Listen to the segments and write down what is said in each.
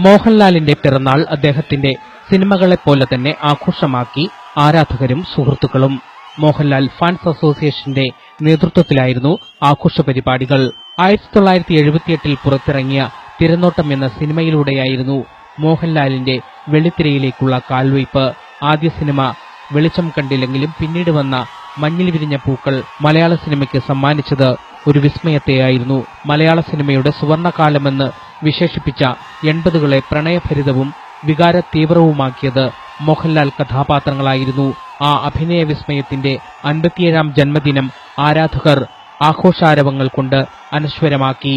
മോഹൻലാലിന്റെ പിറന്നാൾ അദ്ദേഹത്തിന്റെ സിനിമകളെപ്പോലെ തന്നെ ആഘോഷമാക്കി ആരാധകരും സുഹൃത്തുക്കളും. മോഹൻലാൽ ഫാൻസ് അസോസിയേഷന്റെ നേതൃത്വത്തിലായിരുന്നു ആഘോഷ പരിപാടികൾ. 1978 പുറത്തിറങ്ങിയ തിരനോട്ടം എന്ന സിനിമയിലൂടെയായിരുന്നു മോഹൻലാലിന്റെ വെള്ളിത്തിരയിലേക്കുള്ള കാൽവയ്പ്. ആദ്യ സിനിമ വെളിച്ചം കണ്ടില്ലെങ്കിലും പിന്നീട് വന്ന മഞ്ഞിൽ വിരിഞ്ഞ പൂക്കൾ മലയാള സിനിമയ്ക്ക് സമ്മാനിച്ചത് ഒരു വിസ്മയത്തെയായിരുന്നു. മലയാള സിനിമയുടെ സുവർണകാലമെന്ന് വിശേഷിപ്പിച്ച 80കളെ പ്രണയഭരിതവും വികാര തീവ്രവുമാക്കിയത് മോഹൻലാൽ കഥാപാത്രങ്ങളായിരുന്നു. ആ അഭിനയ വിസ്മയത്തിന്റെ 57ാം ജന്മദിനം ആരാധകർ ആഘോഷാരവങ്ങൾ കൊണ്ട് അനശ്വരമാക്കി.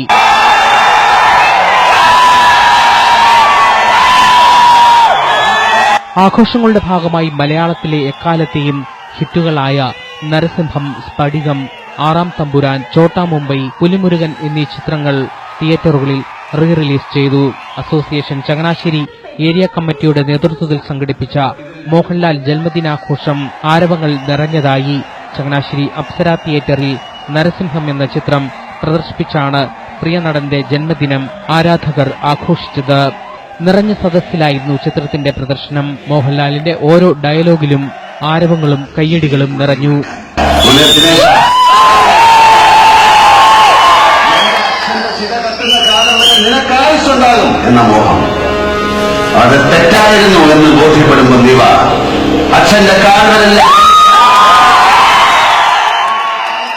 ആഘോഷങ്ങളുടെ ഭാഗമായി മലയാളത്തിലെ എക്കാലത്തെയും ഹിറ്റുകളായ നരസിംഹം, സ്ഫടികം, ആറാം തമ്പുരാൻ, ചോട്ടാ മുംബൈ, പുലിമുരുകൻ എന്നീ ചിത്രങ്ങൾ തിയേറ്ററുകളിൽ റിലീസ് ചെയ്തു. അസോസിയേഷൻ ചങ്ങനാശ്ശേരി ഏരിയ കമ്മിറ്റിയുടെ നേതൃത്വത്തിൽ സംഘടിപ്പിച്ച മോഹൻലാൽ ജന്മദിനാഘോഷം ആരവങ്ങൾ നിറഞ്ഞതായി. ചങ്ങനാശ്ശേരി അപ്സര തിയേറ്ററിൽ നരസിംഹം എന്ന ചിത്രം പ്രദർശിപ്പിച്ചാണ് പ്രിയ നടന്റെ ജന്മദിനം ആരാധകർ ആഘോഷിച്ചത്. നിറഞ്ഞ സദസ്സിലായിരുന്നു ചിത്രത്തിന്റെ പ്രദർശനം. മോഹൻലാലിന്റെ ഓരോ ഡയലോഗിലും ആരവങ്ങളും കയ്യടികളും നിറഞ്ഞു. എന്ന മോഹം അത് തെറ്റായിരുന്നു എന്ന് ബോധ്യപ്പെടുമ്പോൾ ഇവ അച്ഛന്റെ കാലമല്ല.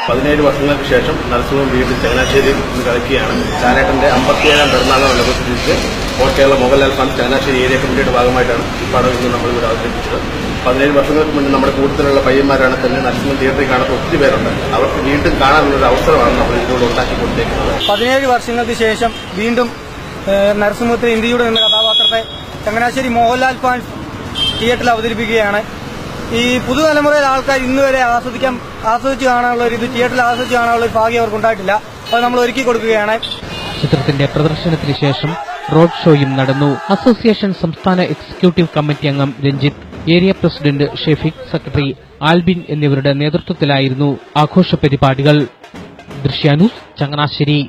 17 വർഷങ്ങൾക്ക് ശേഷം നരസിംഹം വീണ്ടും ചങ്ങനാശ്ശേരിയിൽ നിന്ന് കളിക്കുകയാണ്. ചാനേട്ടന്റെ 57ാം പിറന്നാളോടനുബന്ധിച്ച് all Kerala Mohanlal fans Changanassery area കമ്മിറ്റിയുടെ ഭാഗമായിട്ടാണ് ഈ പടം ഇന്ന് നമ്മളിവിടെ അവതരിപ്പിച്ചത്. 17 വർഷങ്ങൾക്ക് മുന്നേ നമ്മുടെ കൂടുതലുള്ള പയ്യന്മാരാണ് തന്നെ നരസിംഹം തിയേറ്ററിൽ കാണുന്ന ഒത്തിരി പേരുണ്ട്. അവർക്ക് വീണ്ടും കാണാനുള്ളൊരു അവസരമാണ് നമ്മൾ ഇതിലൂടെ ഉണ്ടാക്കി കൊടുത്തേക്കുന്നത്. 17 വർഷങ്ങൾക്ക് ശേഷം വീണ്ടും നരസിംഹത്തിൽ ഇന്ത്യയുടെ എന്ന കഥാപാത്രത്തെ ചങ്ങനാശ്ശേരി മോഹൻലാൽ ഫാൻസ് തിയേറ്ററിൽ അവതരിപ്പിക്കുകയാണ്. ഈ പുതുതലമുറയിലെ ആൾക്കാർ ഇന്നുവരെ ആസ്വദിച്ച് കാണാനുള്ള ഒരു തിയേറ്ററിൽ ആസ്വദിച്ച് കാണാനുള്ള ഒരു ഭാഗ്യം അവർക്ക് ഉണ്ടായിട്ടില്ല. അത് നമ്മൾ ഒരുക്കി കൊടുക്കുകയാണ്. ചിത്രത്തിന്റെ പ്രദർശനത്തിന് ശേഷം റോഡ് ഷോയും നടന്നു. അസോസിയേഷൻ സംസ്ഥാന എക്സിക്യൂട്ടീവ് കമ്മിറ്റി അംഗം Ranjith, area president Shefeeq, secretary Albin എന്നിവരുടെ നേതൃത്വത്തിലായിരുന്നു ആഘോഷ പരിപാടികൾ. ദൃശ്യാന്യൂസ്, ചങ്ങനാശ്ശേരി.